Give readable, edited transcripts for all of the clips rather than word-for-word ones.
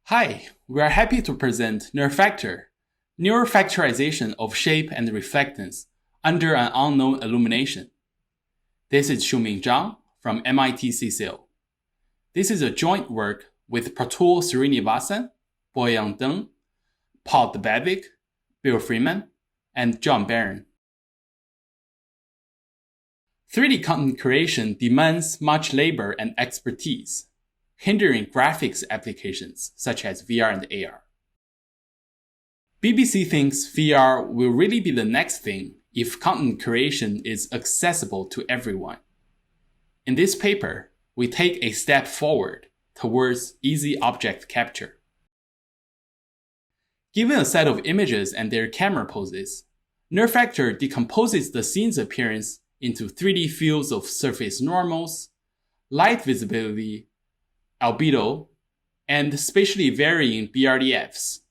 Hi, we are happy to present NeRFactor, Neural Factorization of shape and reflectance under an unknown illumination. This is Xiuming Zhang from MIT CSIL. This is a joint work with Pratul Srinivasan, Boyang Deng, Paul Debevec, Bill Freeman, and John Barron. 3D content creation demands much labor and expertise, hindering graphics applications such as VR and AR. BBC thinks VR will really be the next thing if content creation is accessible to everyone. In this paper, we take a step forward towards easy object capture. Given a set of images and their camera poses, NeRFactor decomposes the scene's appearance into 3D fields of surface normals, light visibility, albedo, and spatially varying BRDFs.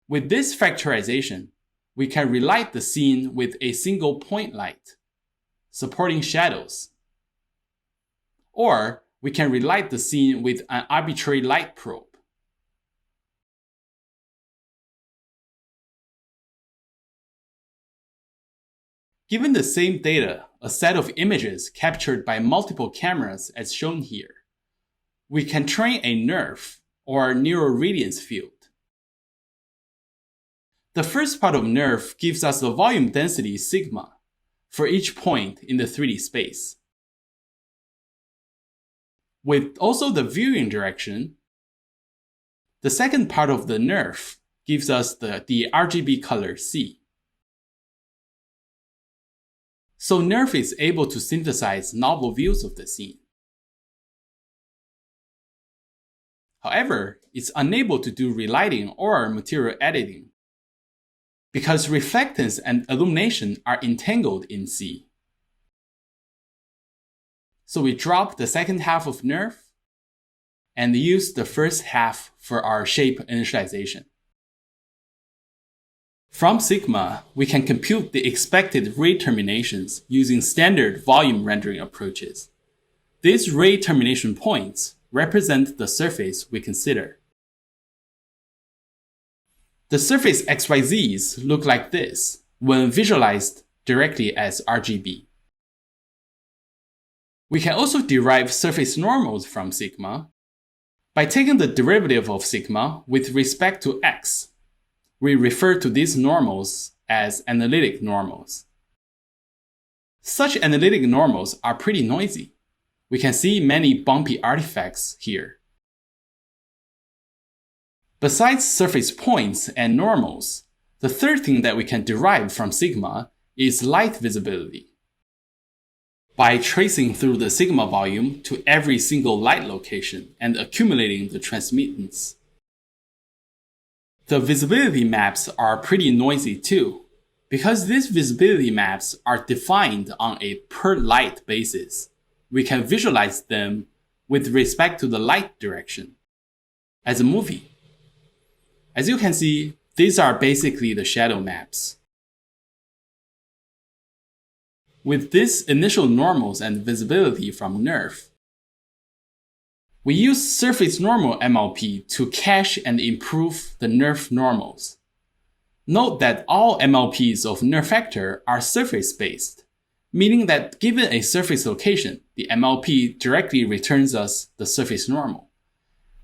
With this factorization, we can relight the scene with a single point light, supporting shadows. Or we can relight the scene with an arbitrary light probe. Given the same data, a set of images captured by multiple cameras as shown here, we can train a NeRF, or Neural Radiance Field. The first part of NeRF gives us the volume density sigma for each point in the 3D space. With also the viewing direction, the second part of the NeRF gives us the RGB color C. So NeRF is able to synthesize novel views of the scene. However, it's unable to do relighting or material editing because reflectance and illumination are entangled in C. So we drop the second half of NeRF and use the first half for our shape initialization. From sigma, we can compute the expected ray terminations using standard volume rendering approaches. These ray termination points represent the surface we consider. The surface XYZs look like this when visualized directly as RGB. We can also derive surface normals from sigma by taking the derivative of sigma with respect to x. We refer to these normals as analytic normals. Such analytic normals are pretty noisy. We can see many bumpy artifacts here. Besides surface points and normals, the third thing that we can derive from sigma is light visibility. By tracing through the sigma volume to every single light location and accumulating the transmittance. The visibility maps are pretty noisy too, because these visibility maps are defined on a per light basis. We can visualize them with respect to the light direction, as a movie. As you can see, these are basically the shadow maps. With these initial normals and visibility from NeRF, we use surface normal MLP to cache and improve the NeRF normals. Note that all MLPs of NeRFactor are surface-based, meaning that given a surface location, the MLP directly returns us the surface normal.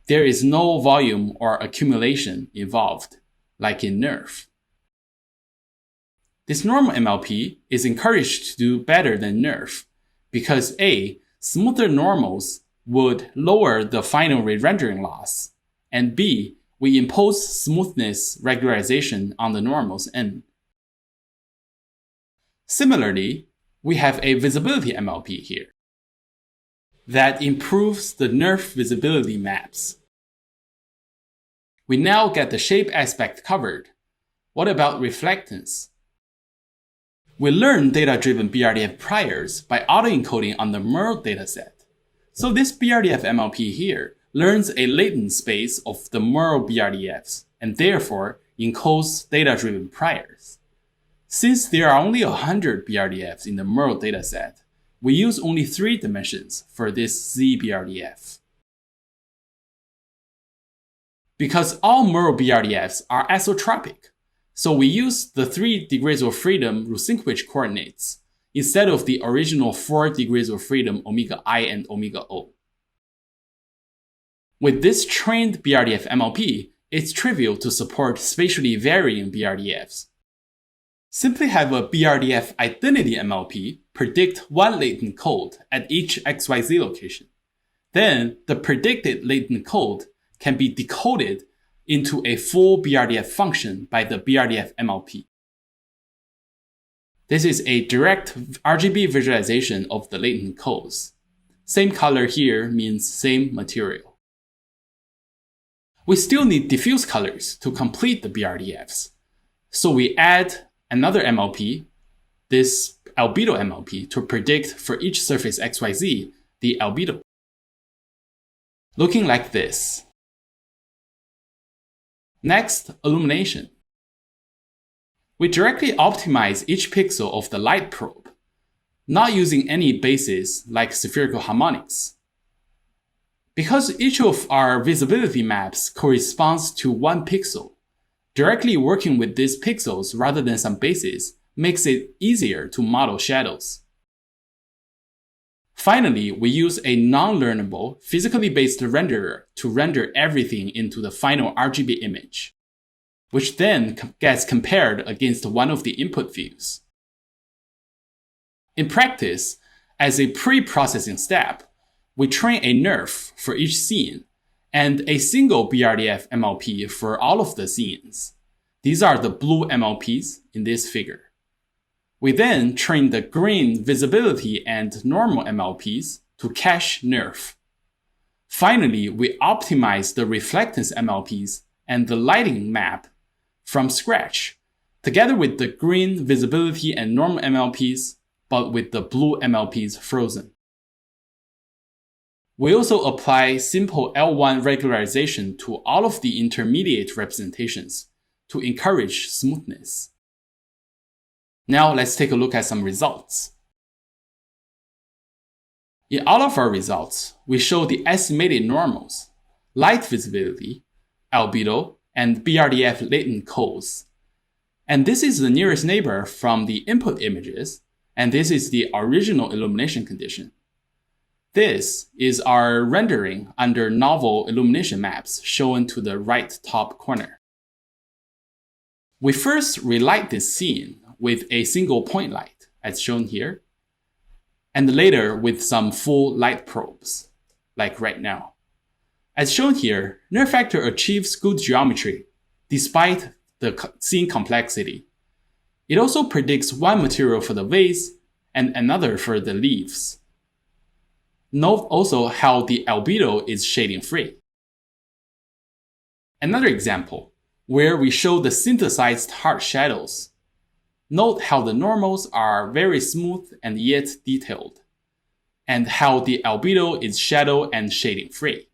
There is no volume or accumulation involved, like in NeRF. This normal MLP is encouraged to do better than NeRF because A, smoother normals would lower the final re-rendering loss, and B, we impose smoothness regularization on the normals N. Similarly, we have a visibility MLP here that improves the NeRF visibility maps. We now get the shape aspect covered. What about reflectance? We learn data-driven BRDF priors by autoencoding on the Merle dataset. So this BRDF MLP here learns a latent space of the Merle BRDFs and therefore encodes data-driven priors. Since there are only 100 BRDFs in the Merle dataset, we use only 3 dimensions for this Z BRDF. because all Merle BRDFs are isotropic, so we use the 3 degrees of freedom Rusinkovich coordinates instead of the original 4 degrees of freedom omega I and omega O. With this trained BRDF MLP, it's trivial to support spatially varying BRDFs. Simply have a BRDF identity MLP predict one latent code at each XYZ location. Then the predicted latent code can be decoded into a full BRDF function by the BRDF MLP. This is a direct RGB visualization of the latent codes. Same color here means same material. We still need diffuse colors to complete the BRDFs. So we add another MLP, this albedo MLP, to predict for each surface XYZ the albedo. Looking like this. Next, illumination. We directly optimize each pixel of the light probe, not using any bases like spherical harmonics. Because each of our visibility maps corresponds to one pixel, directly working with these pixels rather than some bases makes it easier to model shadows. Finally, we use a non-learnable, physically based renderer to render everything into the final RGB image, which then gets compared against one of the input views. In practice, as a pre-processing step, we train a NeRF for each scene and a single BRDF MLP for all of the scenes. These are the blue MLPs in this figure. We then train the green visibility and normal MLPs to cache NeRF. Finally, we optimize the reflectance MLPs and the lighting map from scratch, together with the green visibility and normal MLPs, but with the blue MLPs frozen. We also apply simple L1 regularization to all of the intermediate representations to encourage smoothness. Now let's take a look at some results. In all of our results, we show the estimated normals, light visibility, albedo, and BRDF latent codes. And this is the nearest neighbor from the input images, and this is the original illumination condition. This is our rendering under novel illumination maps shown to the right top corner. We first relight this scene with a single point light, as shown here, and later with some full light probes, like right now. As shown here, NeRFactor achieves good geometry despite the scene complexity. It also predicts one material for the vase and another for the leaves. Note also how the albedo is shading free. Another example, where we show the synthesized hard shadows. Note how the normals are very smooth and yet detailed, and how the albedo is shadow and shading free.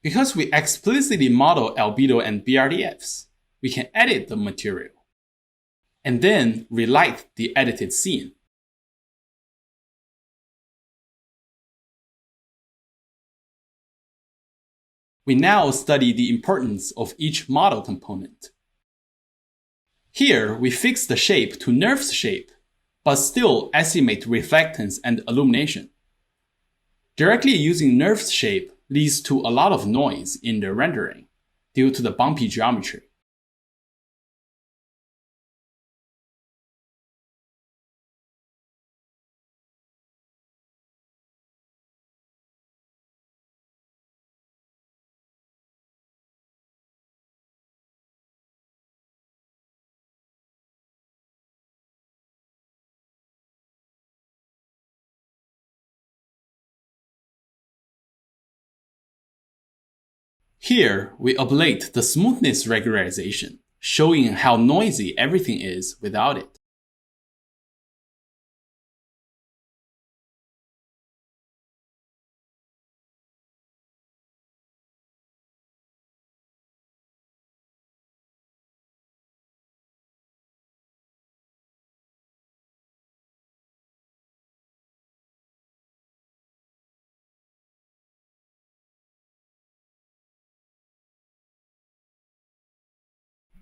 Because we explicitly model albedo and BRDFs, we can edit the material, and then relight the edited scene. We now study the importance of each model component. Here, we fix the shape to NeRF's shape, but still estimate reflectance and illumination. Directly using NeRF's shape leads to a lot of noise in the rendering due to the bumpy geometry. Here, we ablate the smoothness regularization, showing how noisy everything is without it.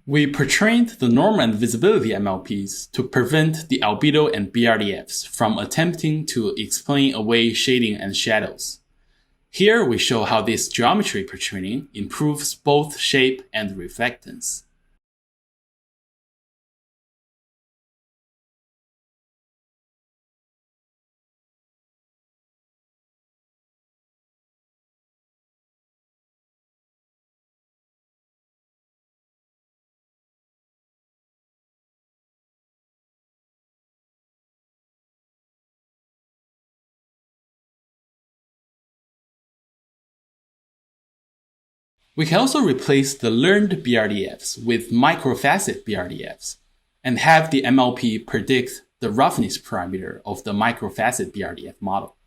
We pre-trained the normal and visibility MLPs to prevent the albedo and BRDFs from attempting to explain away shading and shadows. Here we show how this geometry pre-training improves both shape and reflectance. We can also replace the learned BRDFs with microfacet BRDFs and have the MLP predict the roughness parameter of the microfacet BRDF model.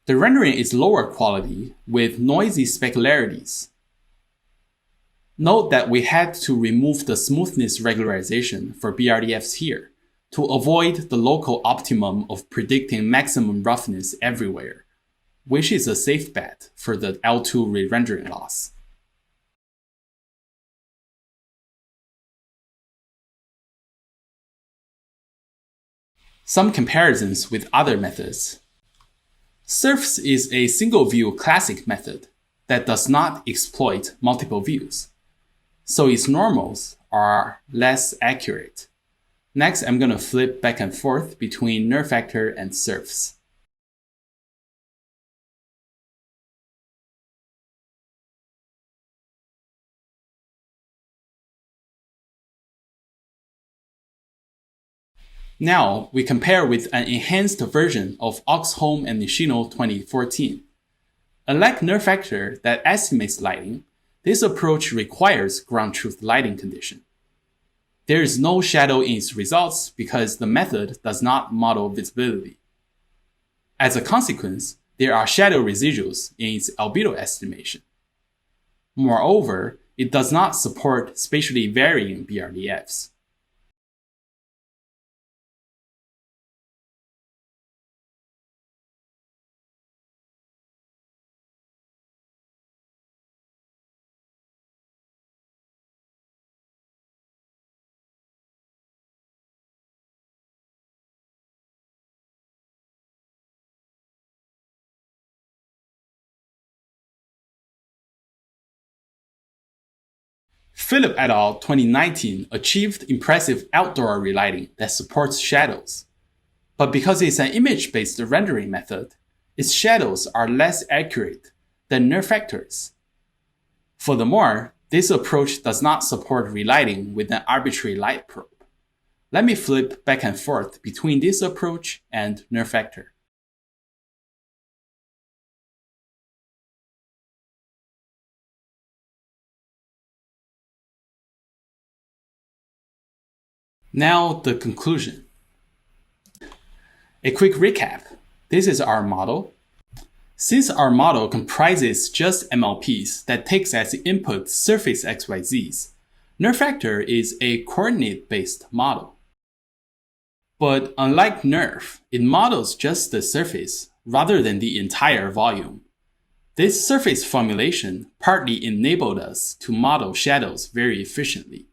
The rendering is lower quality with noisy specularities. Note that we had to remove the smoothness regularization for BRDFs here to avoid the local optimum of predicting maximum roughness everywhere, which is a safe bet for the L2 re-rendering loss. Some comparisons with other methods. SIGGRAPH is a single-view classic method that does not exploit multiple views, so its normals are less accurate. Next, I'm going to flip back and forth between NeRFactor and SIGGRAPH. Now, we compare with an enhanced version of Oxholm and Nishino 2014. Unlike NeRFactor that estimates lighting, this approach requires ground truth lighting condition. There is no shadow in its results because the method does not model visibility. As a consequence, there are shadow residuals in its albedo estimation. Moreover, it does not support spatially varying BRDFs. Philip et al. 2019 achieved impressive outdoor relighting that supports shadows. But because it's an image-based rendering method, its shadows are less accurate than NeRFactor's. Furthermore, this approach does not support relighting with an arbitrary light probe. Let me flip back and forth between this approach and NeRFactor. Now the conclusion. A quick recap. This is our model. Since our model comprises just MLPs that takes as input surface XYZs, NeRFactor is a coordinate-based model. But unlike NeRF, it models just the surface rather than the entire volume. This surface formulation partly enabled us to model shadows very efficiently.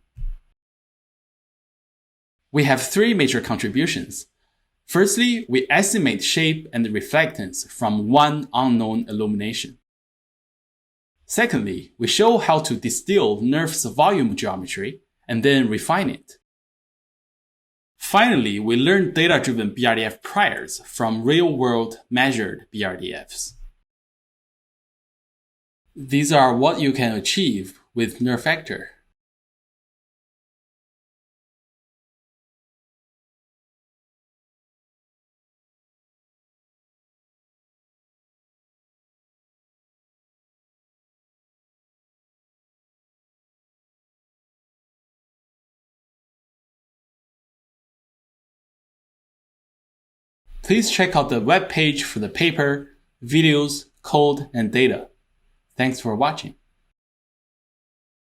We have three major contributions. Firstly, we estimate shape and reflectance from one unknown illumination. Secondly, we show how to distill NeRF's volume geometry and then refine it. Finally, we learn data-driven BRDF priors from real-world measured BRDFs. These are what you can achieve with NeRFactor. Please check out the webpage for the paper, videos, code, and data. Thanks for watching.